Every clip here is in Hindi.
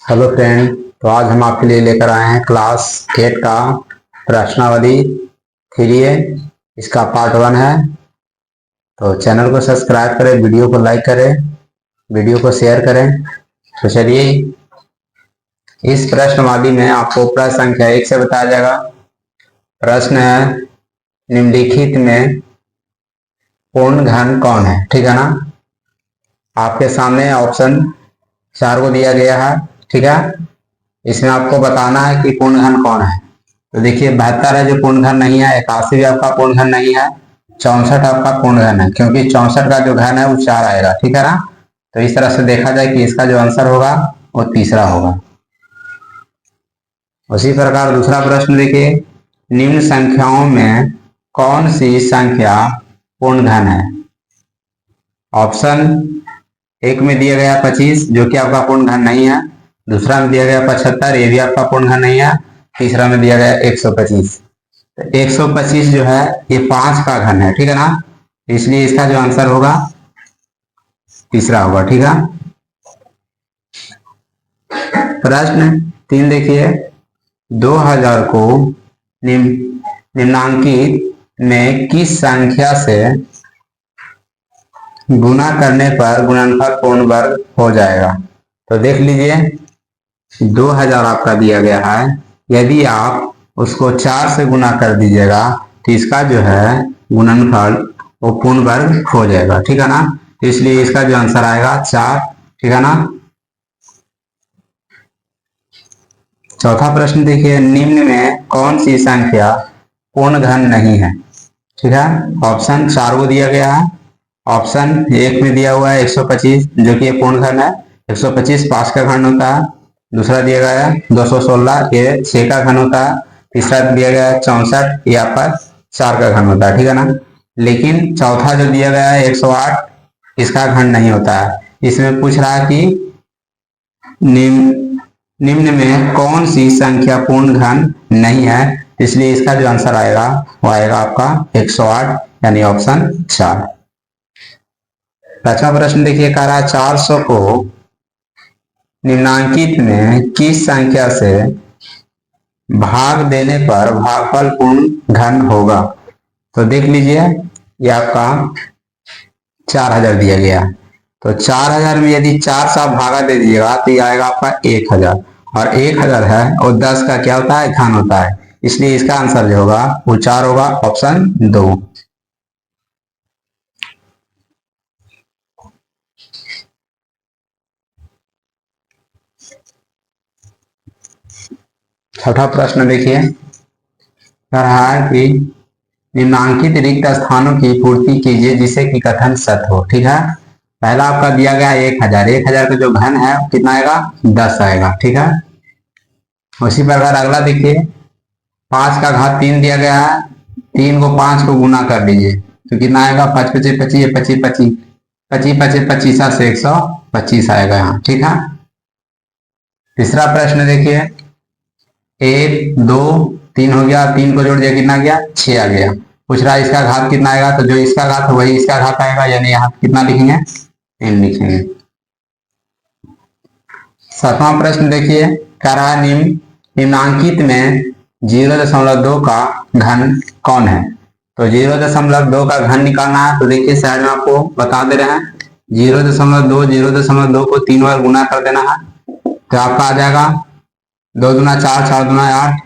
Hello friend. तो आज हम आपके लिए लेकर आए हैं क्लास 8 का प्रश्नावली 3A। इसका पार्ट 1 है। तो चैनल को सब्सक्राइब करें, वीडियो को लाइक करें, वीडियो को शेयर करें। तो चलिए, इस प्रश्नावली में आपको प्रश्न संख्या 1 से बताया जाएगा। प्रश्न है, निम्नलिखित में पूर्ण घन कौन है? ठीक है ना। आपके सामने ऑप्शन 4 को दिया गया है। ठीक है, इसमें आपको बताना है कि पूर्ण घन कौन है। तो देखिए, 72 है जो पूर्ण घन नहीं है, 81 भी आपका पूर्ण घन नहीं है, 64 आपका पूर्ण घन है, क्योंकि 64 का जो घन है वो 4 आएगा। ठीक है ना। तो इस तरह से देखा जाए कि इसका जो आंसर होगा वो तीसरा होगा। उसी प्रकार दूसरा प्रश्न देखिए, निम्न संख्याओं में कौन सी संख्या पूर्ण घन है? ऑप्शन 1 में दिया गया 25 जो कि आपका पूर्ण घन नहीं है, दूसरा में दिया गया 75, ये भी आपका पूर्ण घन नहीं है, तीसरा में दिया गया 125। तो 125 जो है ये 5 का घन है। ठीक है ना, इसलिए इसका जो आंसर होगा तीसरा होगा। ठीक है। प्रश्न 3 देखिए, 2000 को निम्नांकित में किस संख्या से गुना करने पर गुणनफल पूर्ण वर्ग हो जाएगा? तो देख लीजिए, 2000 आपका दिया गया है, यदि आप उसको 4 से गुना कर दीजिएगा तो इसका जो है गुणनफल वो पूर्ण वर्ग हो जाएगा। ठीक है ना, तो इसलिए इसका जो आंसर आएगा 4। ठीक है ना। चौथा प्रश्न देखिए, निम्न में कौन सी संख्या पूर्ण घन नहीं है? ठीक है, ऑप्शन 4 को दिया गया है। ऑप्शन 1 में दिया हुआ है 125 जो कि पूर्ण घन है, 125 5 का घन होता है। दूसरा दिया गया है 216, ये 6 का घन होता है। तीसरा दिया गया है 64, ये आपका 4 का घन होता है। ठीक है ना। लेकिन चौथा जो दिया गया है 108, इसका घन नहीं होता है। इसमें पूछ रहा है कि निम्न में कौन सी संख्या पूर्ण घन नहीं है, इसलिए इसका जो आंसर आएगा वो आएगा आपका 108, यानी ऑप्शन 4। पांचवा प्रश्न देखिए, कह रहा है 400 को निम्नांकित में किस संख्या से भाग देने पर भागफल पूर्ण घन होगा? तो देख लीजिए, ये आपका 4000 दिया गया, तो 4000 में यदि 4 से आप भागा दे दीजिएगा तो ये आएगा आपका 1000, और 1000 है और 10 का क्या होता है? घन होता है, इसलिए इसका आंसर जो होगा वो 4 होगा, ऑप्शन 2। छठा प्रश्न देखिए, कह रहा है कि निम्नांकित रिक्त स्थानों की पूर्ति कीजिए जिसे कि कथन सत्य हो। ठीक है, पहला आपका दिया गया 1000, 1000 का जो घन है कितना आएगा? 10 आएगा। ठीक है। उसी प्रकार अगला देखिए, 5 का घात 3 दिया गया है, 3 को 5 को गुना कर दीजिए तो कितना आएगा? 5 25 25 25 25 25 25 25 से 125 आएगा यहाँ। ठीक है। तीसरा प्रश्न देखिए, 1 2 3 हो गया, 3 को जोड़ दिया कितना गया? 6 आ गया। पूछ रहा है इसका घात कितना आएगा? तो जो इसका घात वही इसका घात आएगा, यानी यहाँ कितना लिखेंगे? 3 लिखेंगे। सातवां प्रश्न देखिए, कह रहा है निम्नांकित में 0.2 का घन कौन है? तो 0.2 का घन निकालना है। तो देखिए, साइड में आपको बता दे रहे हैं, 0.2 को 3 बार गुना कर देना है तो आपका आ जाएगा 2 दूना 4, 4 दूना 8,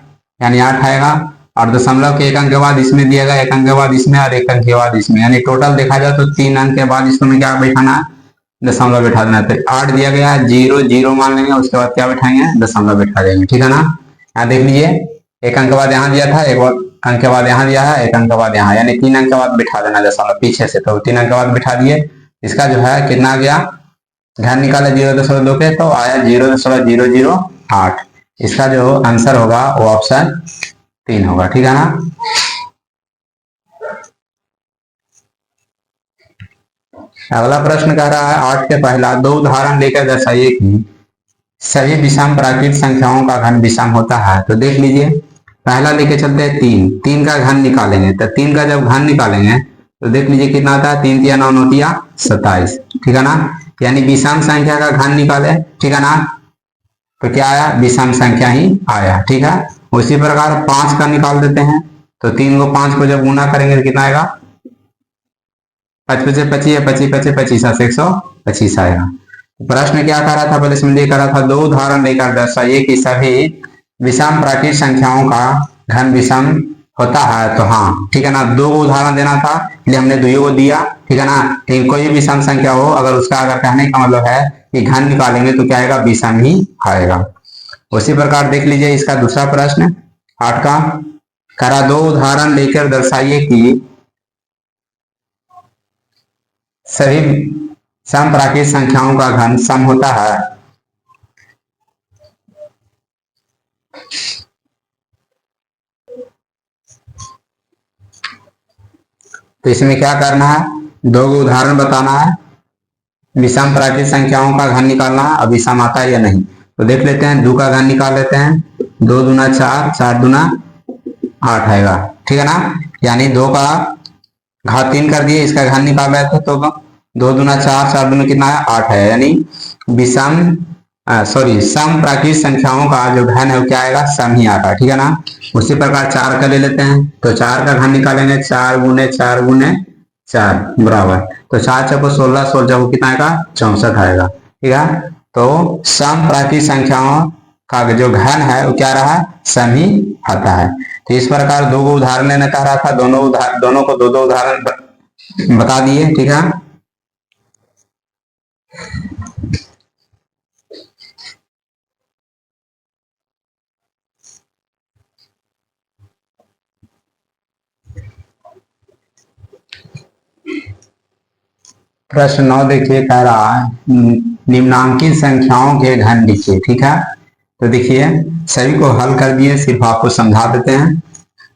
यानी 8 आएगा। और दशमलव के 1 अंक के बाद इसमें दिया गया, 1 अंक के बाद इसमें और 1 अंक के बाद इसमें, यानी टोटल देखा जाए तो 3 अंक के बाद इसमें क्या बैठाना है? दशमलव बैठा देना। तो 8 दिया गया है, 0 0 मान लेंगे, उसके बाद क्या बैठाएंगे? दशमलव बैठा देंगे। ठीक है ना। यहाँ देख लीजिए, 1 अंक के बाद यहाँ दिया था, 1 अंक के बाद यहाँ दिया है, 1 अंक के बाद यहाँ, यानी 3 अंक के बाद बैठा देना दशमलव पीछे से। तो 3 अंक के बाद बैठा दिए, इसका जो है कितना आ गया? घन निकाले 0.2 के, तो आया 0.008। इसका जो आंसर होगा वो ऑप्शन 3 होगा। ठीक है ना। अगला प्रश्न कह रहा है 8 के पहला 2 उदाहरण लेकर दर्शाइए कि सभी विषम प्राकृत संख्याओं का घन विषम होता है। तो देख लीजिए, पहला लेके चलते हैं 3 का घन निकालेंगे। तो 3 का जब घन निकालेंगे तो देख लीजिए कितना आता है? 3 3 9 9 27। ठीक है ना, यानी विषम संख्या का घन निकाले। ठीक है ना। तो क्या आया, विषम संख्या ही आया। ठीक है, उसी प्रकार 5 का निकाल देते हैं, तो 3 को 5 को जब गुना करेंगे तो कितना आएगा, 5 पचे 25, 25 पचे 25, 125 आएगा। प्रश्न क्या कर रहा था, पहले समझिए, कर रहा था दो उदाहरण लेकर दर्शाइए कि सभी विषम प्राकृत संख्याओं का घन विषम होता है। तो हाँ, ठीक है ना, दो उदाहरण देना था, इसलिए हमने दो को दिया। ठीक है ना, लेकिन कोई भी विषम संख्या हो, अगर उसका अगर कहने का मतलब है कि घन निकालेंगे तो क्या आएगा, विषम ही आएगा। उसी प्रकार देख लीजिए इसका दूसरा प्रश्न 8 का, करा दो उदाहरण लेकर दर्शाइए कि सभी सम प्राकृत संख्याओं का घन सम होता है। तो इसमें क्या करना है, दो उदाहरण बताना है, विषम प्राकृत संख्याओं का घन निकालना है, अब विषम आता है या नहीं। तो देख लेते हैं, 2 का घन निकाल लेते हैं, 2 दूना 4, 4 दूना 8 आएगा। ठीक है ना, यानी 2 का घात 3 कर दिए, इसका घन निकाल रहे थे, तो 2 दूना 4, 4 दूना कितना है, 8 है, यानी विषम सम प्राकृत संख्याओं का जो घन है वो क्या आएगा, सम ही आता है। ठीक है ना, उसी प्रकार 4 का ले लेते हैं, तो 4 का घन निकालेंगे, 4 गुने 4 गुने 4 बराबर, तो 4 चौको 16, 16 चौको कितना आएगा, 64 आएगा। ठीक है, तो सम प्राकृत संख्याओं का जो घन है वो क्या रहा, सम ही आता है। तो इस प्रकार 2 उदाहरण लेने कह रहा था, दोनों को 2 उदाहरण बता दिए। ठीक है, प्रश्न 9 देखिए, कह रहा है निम्नांकित संख्याओं के घन लिखिए। ठीक है, तो देखिए सभी को हल कर दिए, सिर्फ आपको समझा देते हैं।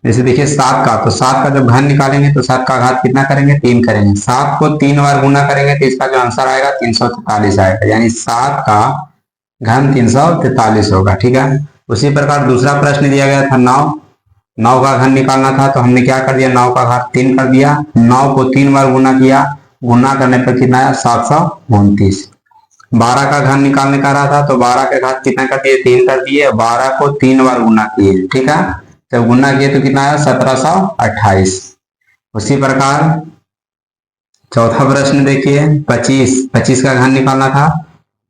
जैसे देखिए 7 का, तो 7 का जब घन निकालेंगे तो 7 का घात कितना करेंगे, 3 करेंगे, 7 को 3 बार गुना करेंगे तो इसका जो आंसर आएगा 343 आएगा, यानी 7 का घन 343 होगा। ठीक है, उसी प्रकार दूसरा प्रश्न दिया गया था 9 का घन निकालना था, तो हमने क्या कर दिया, 9 का घात 3 कर दिया, 9 को 3 बार गुना किया, गुना करने पर कितना आया, 729। 12 का घन निकालने का रहा था, तो 12 का घात कितना कर दिए, 3 कर दिए, 12 को 3 बार गुना किए। ठीक है, जब गुना किए तो कितना आया, 1728। उसी प्रकार चौथा प्रश्न देखिए 25 का घन निकालना था,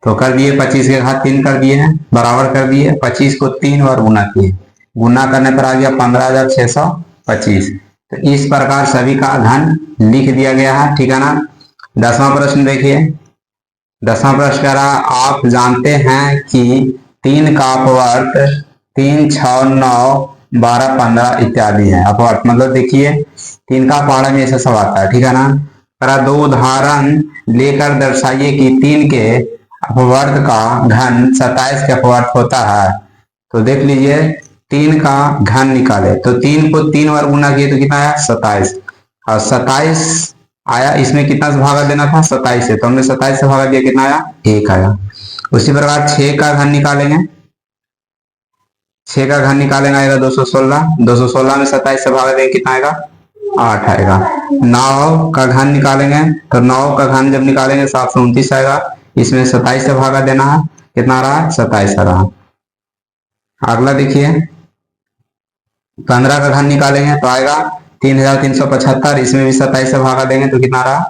तो कर दिए, 25 के घात 3 कर दिए, बराबर कर दिए, 25 को 3 बार गुना किए, गुना करने पर आ गया 15,625। तो इस प्रकार सभी का घन लिख दिया गया है। ठीक है ना, 10वां प्रश्न देखिए, 10वां प्रश्न कह रहा, आप जानते हैं कि 3 का अपवर्त 3, 6, 9, 12, 15 इत्यादि है। अपवर्त मतलब देखिए 3 का पहाड़ा में ऐसा सब आता है। ठीक है ना, करा दो उदाहरण लेकर दर्शाइए कि 3 के अपवर्त का घन 27 के अपवर्त होता है। तो देख लीजिए 3 का घन निकाले, तो 3 को 3 बार गुना किए तो कितना आया, 27, और 27 आया, इसमें कितना से भागा देना था, 27 से, तो हमने 27 से भागा दिया, कितना आया, 1 आया। उसी प्रकार 6 का घन निकालेंगे, 6 का घन निकालेंगे आएगा 216, 216 में 27 से भागा देंगे, कितना आएगा, 8 आएगा। 9 का घन निकालेंगे, तो 9 का घन जब निकालेंगे 729 आएगा, इसमें 27 से भागा देना है, कितना रहा, 27 आ रहा। अगला देखिए 15 का घन निकालेंगे तो आएगा 3375, इसमें भी 27 से भागा देंगे तो कितना रहा,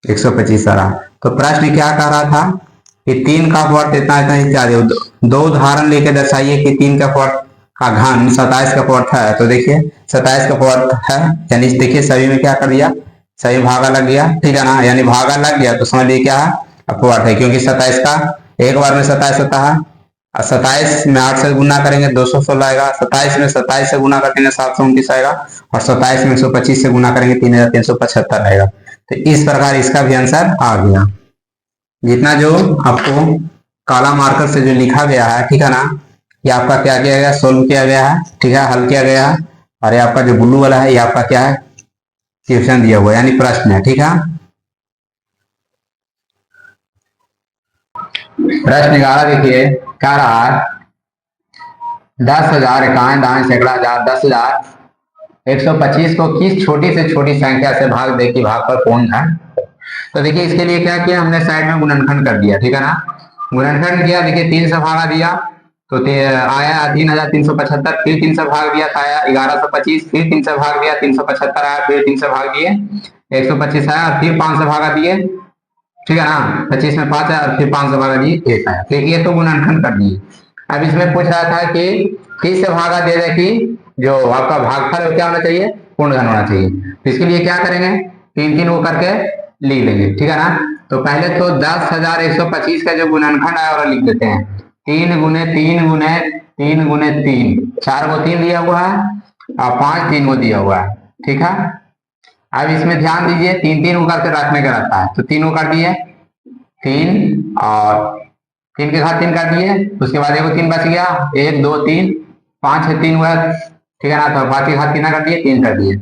125 आ रहा। तो प्रश्न क्या कह रहा था कि 3 का अपवर्त इतना इतना इत्यादि, दो उदाहरण लेके दर्शाइए कि 3 का अपवर्त का घन 27 का अपवर्त है। तो देखिए 27 का अपवर्त है, यानी देखिए सभी में क्या कर दिया, सभी भागा लग गया। ठीक है ना, यानी भागा लग गया तो समझ लीजिए क्या है, अपवर्त है, क्योंकि 27 का एक बार में 27 होता है, 27 में 8 से गुना करेंगे 216 आएगा, 27 में 27 से गुना करेंगे 729 आएगा, और 27 में 125 से गुना करेंगे 3375 आएगा। तो इस प्रकार इसका भी आंसर आ गया। जितना जो आपको काला मार्कर से जो लिखा गया है, ठीक है ना, ये आपका क्या किया गया, सोल्व किया गया है। ठीक है, हल किया गया है, और ये आपका जो ब्लू वाला है ये आपका क्या है, क्वेश्चन दिया हुआ है, यानी प्रश्न है। ठीक है, प्रश्न 11 देखिए, क्या रहा है, 10,000 इकाई दाएं सैकड़ा हजार 10,125 को किस छोटी से छोटी संख्या से भाग दे कि भाग पर कौन है। तो देखिए इसके लिए क्या किया हमने, साइड में गुणनखंड कर दिया। ठीक है ना, गुणनखंड किया, देखिए 3 से भागा दिया तो आया 3375, फिर 3 से भाग दिया था आया 1125, फिर 3 से भाग दिया 375 आया, फिर 3 से भाग दिए 125 आया, फिर 5 से भागा दिए, ठीक है ना, 25 में 5 है और फिर 5 से भागा दिए 1 आया। तो ये तो गुणनखंड कर दिए। अब इसमें पूछ रहा था कि किस से भागा दे रहे कि जो आपका भागफल क्या होना चाहिए, पूर्ण घन होना चाहिए। तो इसके लिए क्या करेंगे, 3 वो करके लिख लेंगे, ठीक है ना। तो पहले तो 10,125 का जो गुणनखंड है और लिख देते हैं, 3 गुने 3 गुने 3 गुने 3, 4 को 3 दिया हुआ है और 5 3 को दिया हुआ है, ठीक है। अब इसमें ध्यान दीजिए 3 को करके रखने का रहता है, तो 3 को कर दिए 3 और 3 के साथ 3 कर दिए, उसके बाद एगो 3 बच गया, 1 2 3 5 है 3 हुआ, ठीक है ना। तो 5 के साथ 3 कर दिए 3 कर दिए।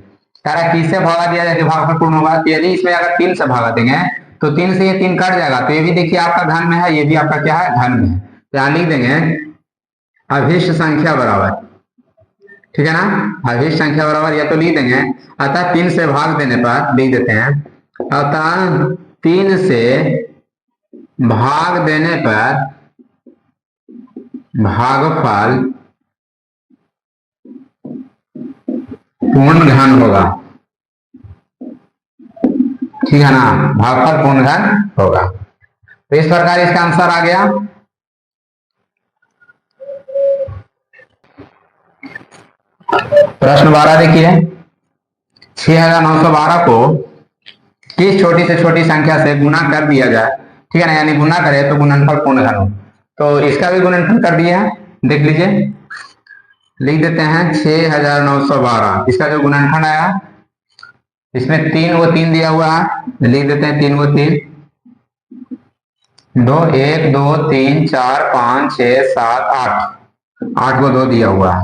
तारा किससे भागा दिया जाए भागफल पूर्ण होगा, तो यदि इसमें अगर 3 से भागा देंगे तो 3 से ये 3 कट जाएगा, तो ये भी देखिए आपका धन में है, ये भी आपका क्या है, धन में है। तो यहाँ लिख देंगे अभिष्ट संख्या बराबर, ठीक है ना, अभिष्ट संख्या बराबर या तो लिख देंगे, अतः 3 से भाग देने पर लिख देते हैं, अतः 3 से भाग देने पर भागफल पूर्ण घन होगा, ठीक है ना, भागफल पूर्ण घन होगा। तो इस प्रकार इसका आंसर आ गया। प्रश्न 12 देखिए, 6,912 को किस छोटी से छोटी संख्या से गुणा कर दिया जाए, ठीक है ना, यानी गुणा करे तो गुणनफल पूर्ण घन हो। तो इसका भी गुणनफल कर दिया है, देख लीजिए, लिख देते हैं 6,912, इसका जो गुणनफल आया, इसमें 3 वो 3 दिया हुआ है, लिख देते हैं 3 वो 3, 2 1 2 3 4 5 6 7 8, 8 को 2 दिया हुआ है,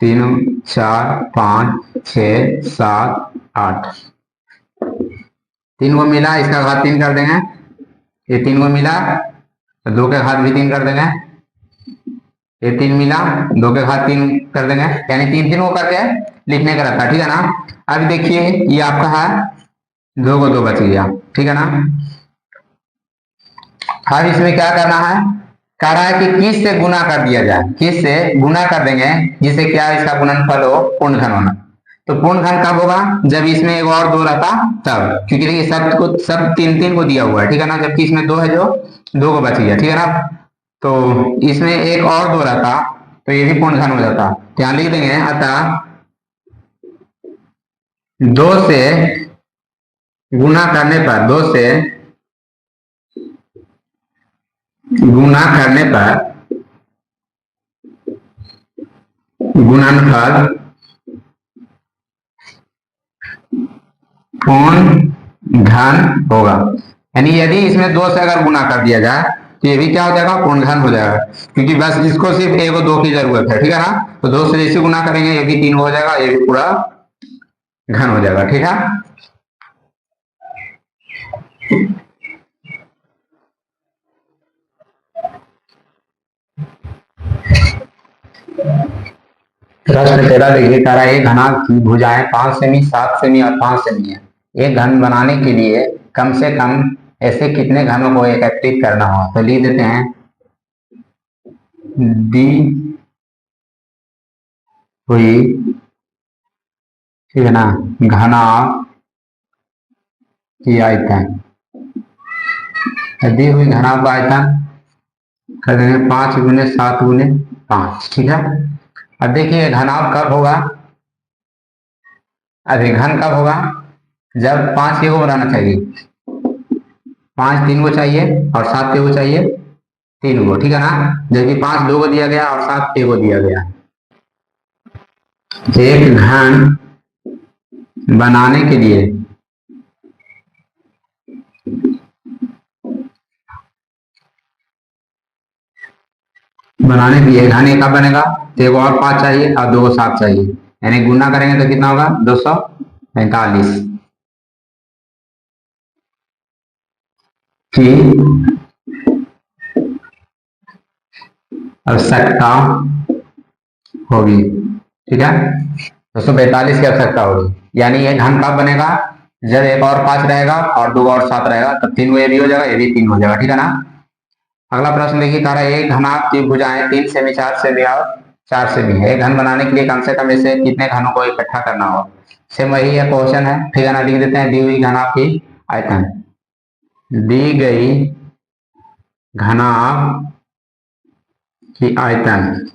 3 4 5 6 7 8, 3 को मिला, इसका घात 3 कर देंगे, ये 3 को मिला तो 2 के घात भी 3 कर देंगे, ये 3 मिला 2 के घात 3 कर देंगे, यानी 3 को करके लिखने का रहता है, ठीक है ना। अब देखिए ये आपका है 2 को 2 बच गया, ठीक है ना। अब इसमें क्या करना है, कह रहा है कि किस से गुना कर दिया जाए, किस से गुना कर देंगे जिससे क्या इसका गुणनफल हो पूर्ण घन होना। तो पूर्ण घन कब होगा, जब इसमें एक और 2 रहता तब, क्योंकि देखिए सब 3 को दिया हुआ है, ठीक है ना, जबकि इसमें 2 है जो 2 को बच गया, ठीक है ना। तो इसमें एक और 2 रहता तो ये भी पूर्ण घन हो जाता। तो यहाँ लिख देंगे, अतः 2 से गुना करने पर, 2 से गुना करने पर गुणनफल पूर्ण घन होगा, यानी यदि इसमें 2 से अगर गुना कर दिया जाए तो ये भी क्या हो जाएगा, पूर्ण घन हो जाएगा, क्योंकि बस इसको सिर्फ 1 और 2 की जरूरत है, ठीक है ना। तो 2 से जैसे गुना करेंगे ये भी 3 हो जाएगा, ये भी पूरा घन हो जाएगा, ठीक है। प्रश्न 13 देखिए, कह रहा है एक घनाभ की भुजाएं 5 सेमी 7 सेमी और 5 सेमी है, एक घन बनाने के लिए कम से कम ऐसे कितने घनों को एकत्रित करना हो। तो लिख देते हैं दी हुई, ठीक है ना, घनाभ की आयतन, दी हुई घनाभ का आयतन कर देंगे 5 गुने 7 गुने 5, ठीक है। अब देखिए घनाभ कब होगा, अभी घन कब होगा, जब 5 को बनाना चाहिए, 5 3 को चाहिए और 7 को चाहिए 3 को, ठीक है ना, जबकि 5 2 को दिया गया और 7 को दिया गया। एक घन बनाने के लिए घन कब बनेगा, तो एक और 5 चाहिए और 2 को 7 चाहिए, यानी गुना करेंगे तो कितना होगा 245 की आवश्यकता होगी, ठीक है, 245 की आवश्यकता होगी। यानी ये घन कब बनेगा, जब एक और 5 रहेगा और 2 और 7 रहेगा, तब 3 ये भी हो जाएगा, ये भी 3 हो जाएगा, ठीक है ना। अगला प्रश्न देखिए, कह रहा है एक घनाभ की भुजाएं 3 सेमी, 4 सेमी और 4 सेमी है। एक घन बनाने के लिए कम से कम इसे कितने घनों को इकट्ठा करना होगा। सेम वही है क्वेश्चन है, फिगर ना लिख देते हैं। दी हुई घनाभ की आयतन, दी गई घनाभ की आयतन